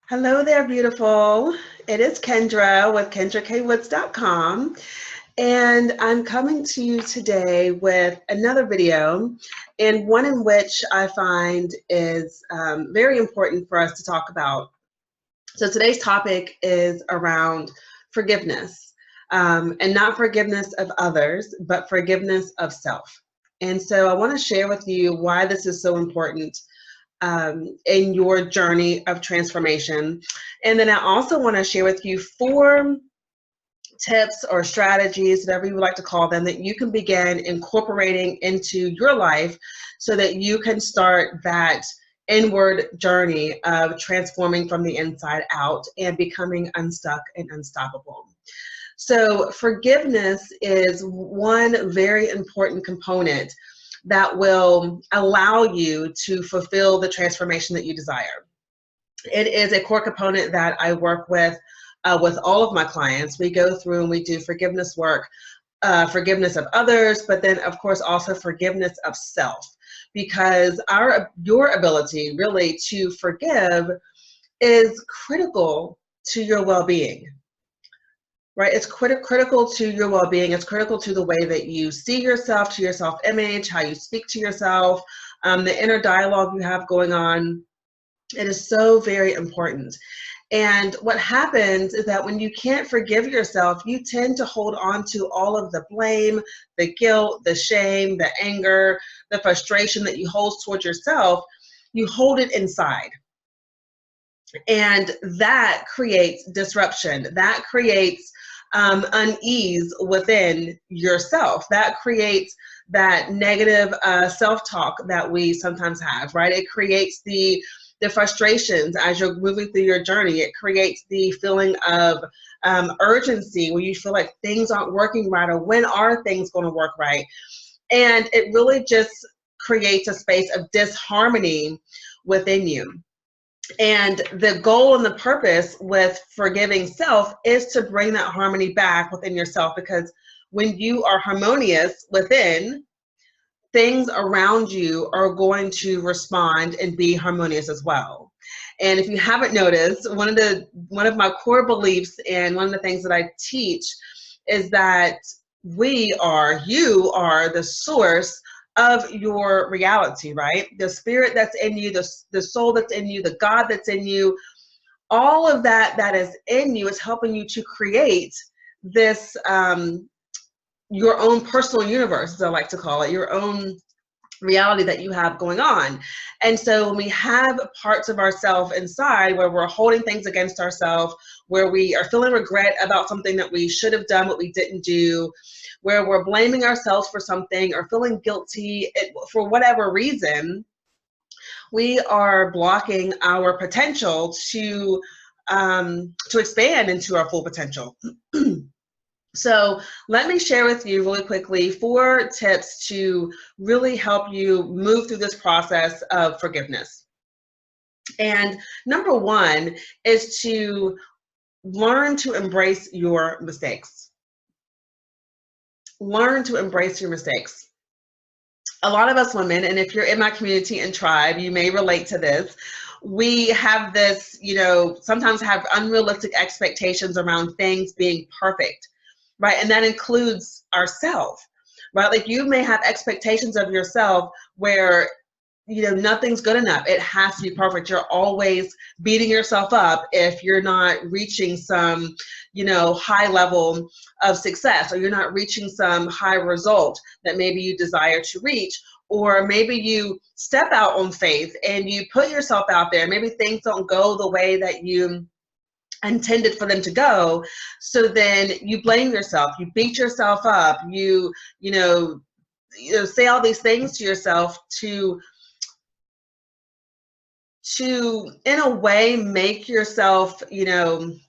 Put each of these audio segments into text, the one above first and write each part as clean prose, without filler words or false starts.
Hello there, beautiful. It is Kendra with KendraKWoods.com, and I'm coming to you today with another video, and one in which I find is very important for us to talk about. So today's topic is around forgiveness, and not forgiveness of others, but forgiveness of self. And so I want to share with you why this is so important in your journey of transformation. And then I also want to share with you 4 tips or strategies, whatever you would like to call them, that you can begin incorporating into your life so that you can start that inward journey of transforming from the inside out and becoming unstuck and unstoppable. So forgiveness is one very important component that will allow you to fulfill the transformation that you desire. It is a core component that I work with all of my clients. We go through and we do forgiveness work, forgiveness of others, but then of course also forgiveness of self, because your ability really to forgive is critical to your well-being. Right? It's critical to your well-being. It's critical to the way that you see yourself, to your self-image, how you speak to yourself, the inner dialogue you have going on. It is so very important. And what happens is that when you can't forgive yourself, you tend to hold on to all of the blame, the guilt, the shame, the anger, the frustration that you hold towards yourself. You hold it inside. And that creates disruption. That creates unease within yourself. That creates that negative self-talk that we sometimes have, right? It creates the frustrations as you're moving through your journey. It creates the feeling of urgency where you feel like things aren't working right, or when are things going to work right? And it really just creates a space of disharmony within you. And the goal and the purpose with forgiving self is to bring that harmony back within yourself, because when you are harmonious within, things around you are going to respond and be harmonious as well. And if you haven't noticed, one of my core beliefs and one of the things that I teach is that you are the source of your reality, right? The spirit that's in you, the soul that's in you, the God that's in you, all of that is in you is helping you to create this, your own personal universe, as I like to call it, your own reality that you have going on. And so when we have parts of ourselves inside where we're holding things against ourselves, where we are feeling regret about something that we should have done but we didn't do, where we're blaming ourselves for something or feeling guilty for whatever reason, we are blocking our potential to expand into our full potential. So let me share with you really quickly 4 tips to really help you move through this process of forgiveness. And number 1 is to learn to embrace your mistakes. Learn to embrace your mistakes. A lot of us women, and if you're in my community and tribe, you may relate to this. We have this, sometimes have unrealistic expectations around things being perfect. Right? And that includes ourselves, right? Like you may have expectations of yourself where, nothing's good enough. It has to be perfect. You're always beating yourself up if you're not reaching some, high level of success, or you're not reaching some high result that maybe you desire to reach. Or maybe you step out on faith and you put yourself out there. Maybe things don't go the way that you intended for them to go, so then you blame yourself, you beat yourself up, you say all these things to yourself to in a way make yourself to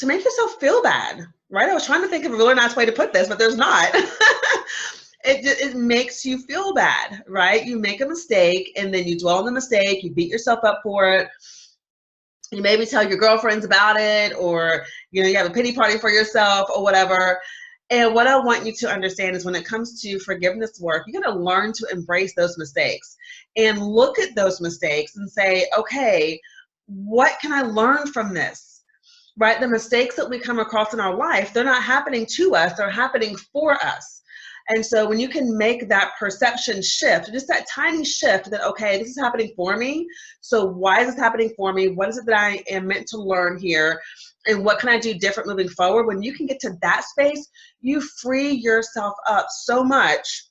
make yourself feel bad, right? I was trying to think of a really nice way to put this, but there's not. It makes you feel bad, right? You make a mistake and then you dwell on the mistake, you beat yourself up for it. You maybe tell your girlfriends about it, or you have a pity party for yourself or whatever. And what I want you to understand is when it comes to forgiveness work, you got to learn to embrace those mistakes and look at those mistakes and say, okay, what can I learn from this? Right? The mistakes that we come across in our life, they're not happening to us, they're happening for us. And so when you can make that perception shift, just that tiny shift that, okay, this is happening for me. So why is this happening for me? What is it that I am meant to learn here? And what can I do different moving forward? When you can get to that space, you free yourself up so much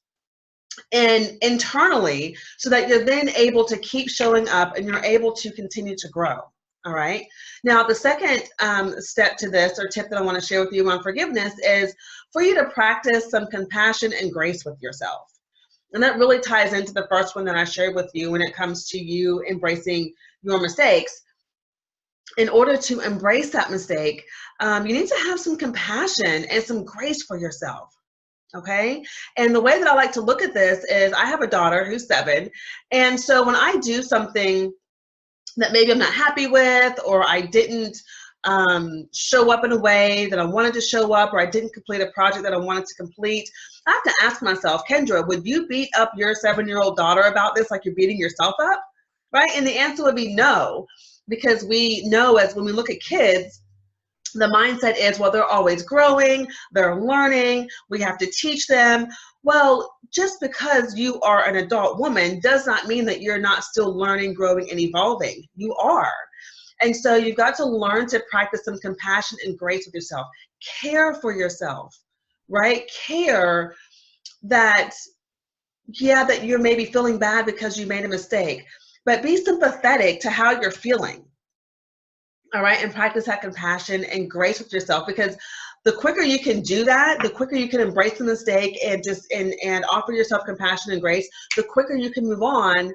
and internally so that you're then able to keep showing up and you're able to continue to grow. All right. Now, the second step to this, or tip that I want to share with you on forgiveness, is for you to practice some compassion and grace with yourself. And that really ties into the first one that I shared with you when it comes to you embracing your mistakes. In order to embrace that mistake, you need to have some compassion and some grace for yourself. Okay. And the way that I like to look at this is I have a daughter who's 7. And so when I do something that maybe I'm not happy with, or I didn't show up in a way that I wanted to show up, or I didn't complete a project that I wanted to complete, I have to ask myself, Kendra, would you beat up your 7-year-old daughter about this like you're beating yourself up? Right? And the answer would be no, because we know as when we look at kids, the mindset is, well, they're always growing, they're learning, we have to teach them. Well, just because you are an adult woman does not mean that you're not still learning, growing, and evolving. You are. And so you've got to learn to practice some compassion and grace with yourself. Care for yourself, right? Care that, yeah, that you're maybe feeling bad because you made a mistake, but be sympathetic to how you're feeling. All right, and practice that compassion and grace with yourself, because the quicker you can do that, the quicker you can embrace the mistake and just and offer yourself compassion and grace, the quicker you can move on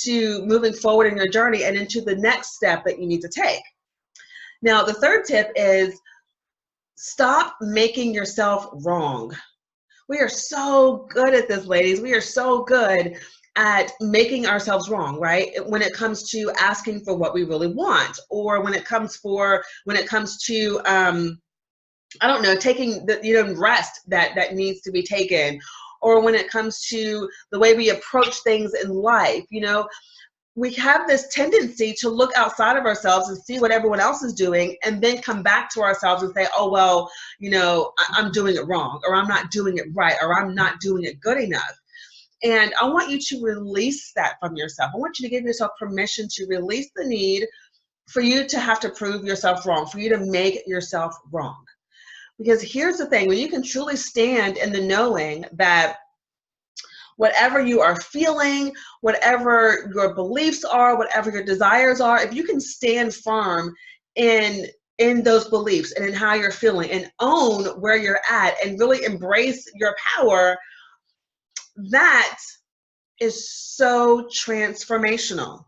to moving forward in your journey and into the next step that you need to take. Now, the third tip is stop making yourself wrong. We are so good at this, ladies. We are so good at making ourselves wrong, right? When it comes to asking for what we really want, or when it comes to I don't know, taking the rest that needs to be taken, or when it comes to the way we approach things in life. We have this tendency to look outside of ourselves and see what everyone else is doing, and then come back to ourselves and say, oh, well, I'm doing it wrong, or I'm not doing it right, or I'm not doing it good enough. And I want you to release that from yourself. I want you to give yourself permission to release the need for you to have to prove yourself wrong, for you to make yourself wrong. Because here's the thing, when you can truly stand in the knowing that whatever you are feeling, whatever your beliefs are, whatever your desires are, if you can stand firm in those beliefs and in how you're feeling and own where you're at and really embrace your power, that is so transformational.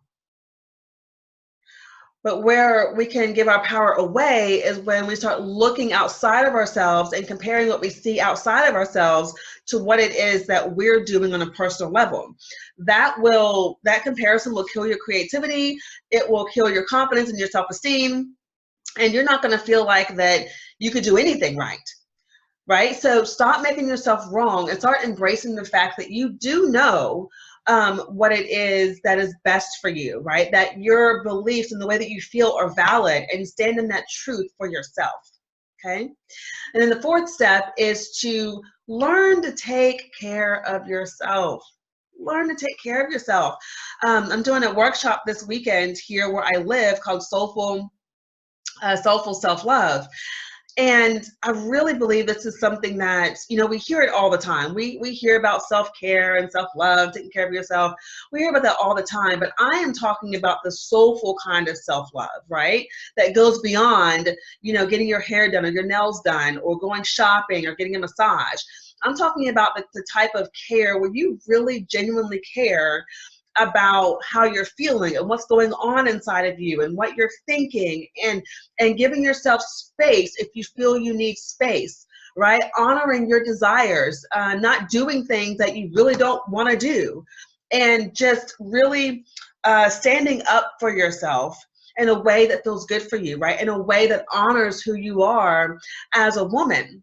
But where we can give our power away is when we start looking outside of ourselves and comparing what we see outside of ourselves to what it is that we're doing on a personal level. That comparison will kill your creativity. It will kill your confidence and your self-esteem. And you're not going to feel like that you could do anything right. Right? So stop making yourself wrong and start embracing the fact that you do know what it is that is best for you, right? That your beliefs and the way that you feel are valid, and stand in that truth for yourself, okay? And then the fourth step is to learn to take care of yourself. Learn to take care of yourself. I'm doing a workshop this weekend here where I live called Soulful Self-Love. And I really believe this is something that, we hear it all the time. We hear about self-care and self-love, taking care of yourself. We hear about that all the time, but I am talking about the soulful kind of self-love, right? That goes beyond, getting your hair done or your nails done or going shopping or getting a massage. I'm talking about the type of care where you really genuinely care about how you're feeling and what's going on inside of you and what you're thinking, and giving yourself space if you feel you need space, right? Honoring your desires, not doing things that you really don't want to do, and just really standing up for yourself in a way that feels good for you, right? In a way that honors who you are as a woman.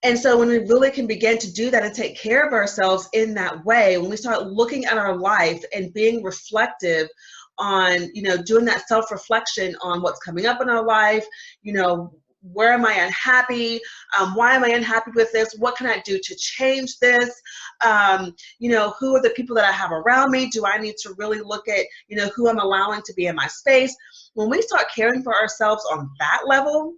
And so when we really can begin to do that and take care of ourselves in that way, when we start looking at our life and being reflective on, doing that self-reflection on what's coming up in our life, where am I unhappy? Why am I unhappy with this? What can I do to change this? Who are the people that I have around me? Do I need to really look at, who I'm allowing to be in my space? When we start caring for ourselves on that level,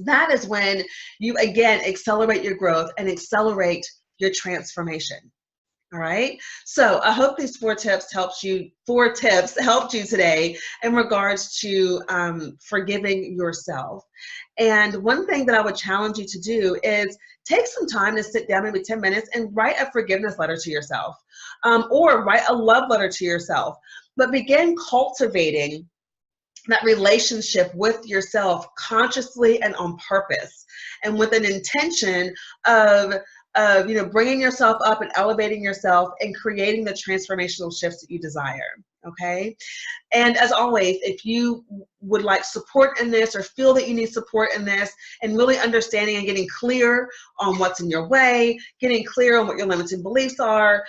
that is when you, again, accelerate your growth and accelerate your transformation. All right. So I hope these four tips helped you today in regards to forgiving yourself. And one thing that I would challenge you to do is take some time to sit down, maybe 10 minutes, and write a forgiveness letter to yourself, or write a love letter to yourself. But begin cultivating that relationship with yourself consciously and on purpose, and with an intention of bringing yourself up and elevating yourself and creating the transformational shifts that you desire. Okay. And as always, if you would like support in this, or feel that you need support in this, and really understanding and getting clear on what's in your way, getting clear on what your limiting beliefs are,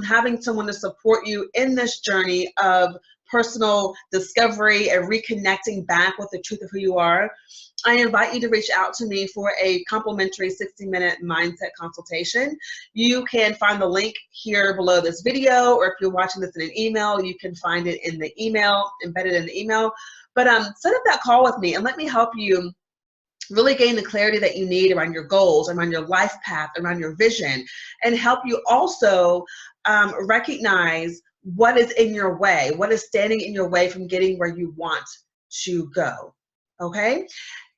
having someone to support you in this journey of personal discovery and reconnecting back with the truth of who you are, I invite you to reach out to me for a complimentary 60-minute mindset consultation. You can find the link here below this video, or if you're watching this in an email, you can find it in the email, embedded in the email. But set up that call with me and let me help you really gain the clarity that you need around your goals, around your life path, around your vision, and help you also recognize what is in your way, what is standing in your way from getting where you want to go. Okay?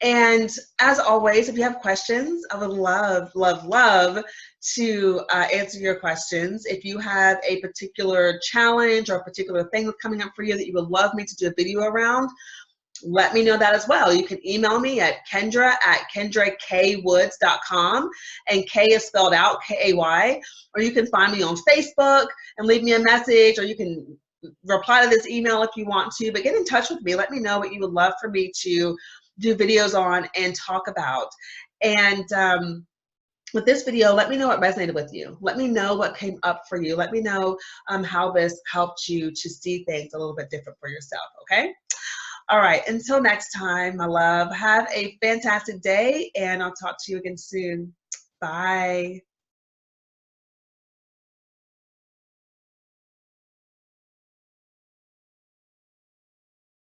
And as always, if you have questions, I would love, love, love to answer your questions. If you have a particular challenge or a particular thing that's coming up for you that you would love me to do a video around, let me know that as well. You can email me at kendra@kendrakwoods.com, and K is spelled out, K-A-Y, or you can find me on Facebook and leave me a message, or you can reply to this email if you want to, but get in touch with me. Let me know what you would love for me to do videos on and talk about. And with this video, let me know what resonated with you. Let me know what came up for you. Let me know how this helped you to see things a little bit different for yourself, okay? All right, until next time, my love, have a fantastic day, and I'll talk to you again soon. Bye.